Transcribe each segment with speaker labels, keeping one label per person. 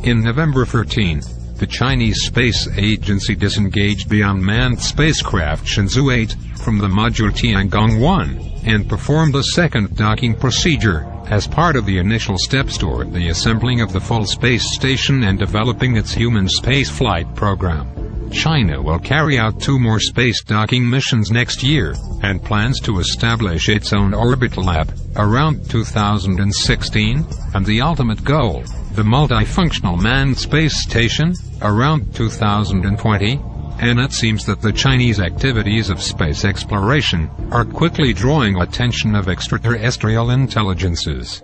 Speaker 1: In November 13, the Chinese Space Agency disengaged the unmanned spacecraft Shenzhou-8 from the module Tiangong-1 and performed a second docking procedure as part of the initial steps toward the assembling of the full space station and developing its human spaceflight program. China will carry out 2 more space docking missions next year, and plans to establish its own orbital lab around 2016, and the ultimate goal, the multifunctional manned space station, around 2020. And it seems that the Chinese activities of space exploration are quickly drawing attention of extraterrestrial intelligences.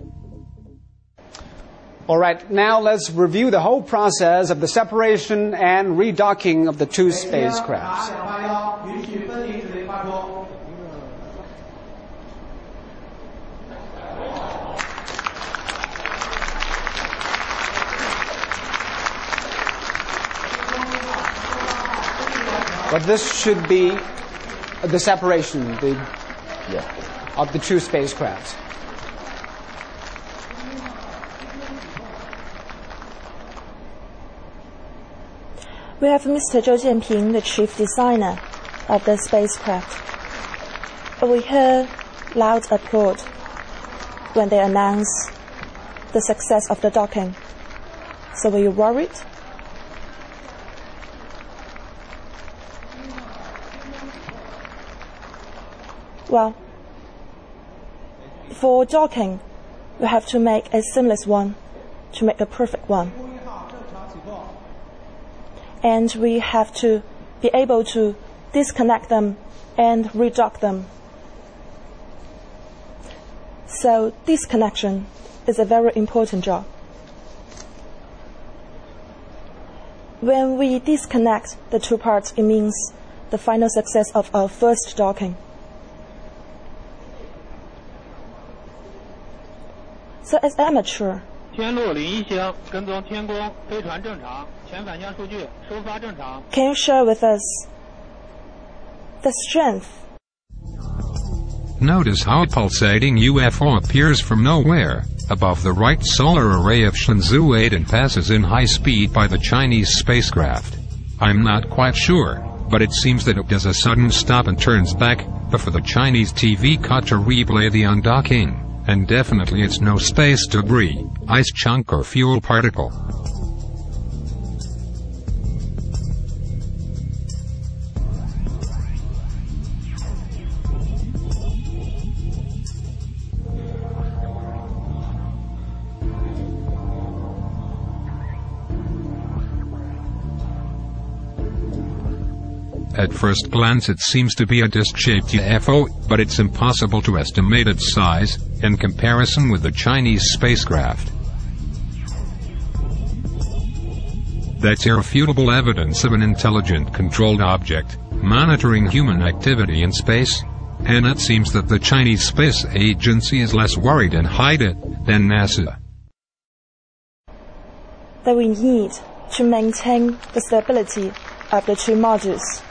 Speaker 2: All right, now let's review the whole process of the separation and redocking of the 2 spacecrafts. But this should be the separation of the 2 spacecrafts.
Speaker 3: We have Mr. Zhou Jianping, the chief designer of the spacecraft. We hear loud applause when they announce the success of the docking. So were you worried? Well, for docking, we have to make a seamless one to make a perfect one. And we have to be able to disconnect them and redock them. So disconnection is a very important job. When we disconnect the 2 parts, it means the final success of our first docking. So as amateur, can you share with us the strength?
Speaker 1: Notice how a pulsating UFO appears from nowhere above the right solar array of Shenzhou-8 and passes in high speed by the Chinese spacecraft. I'm not quite sure, but it seems that it does a sudden stop and turns back before the Chinese TV cut to replay the undocking. And definitely it's no space debris, ice chunk or fuel particle. At first glance it seems to be a disc-shaped UFO, but it's impossible to estimate its size in comparison with the Chinese spacecraft. That's irrefutable evidence of an intelligent controlled object monitoring human activity in space, and it seems that the Chinese Space Agency is less worried and hide it than NASA.
Speaker 3: That we need to maintain the stability of the 2 modules.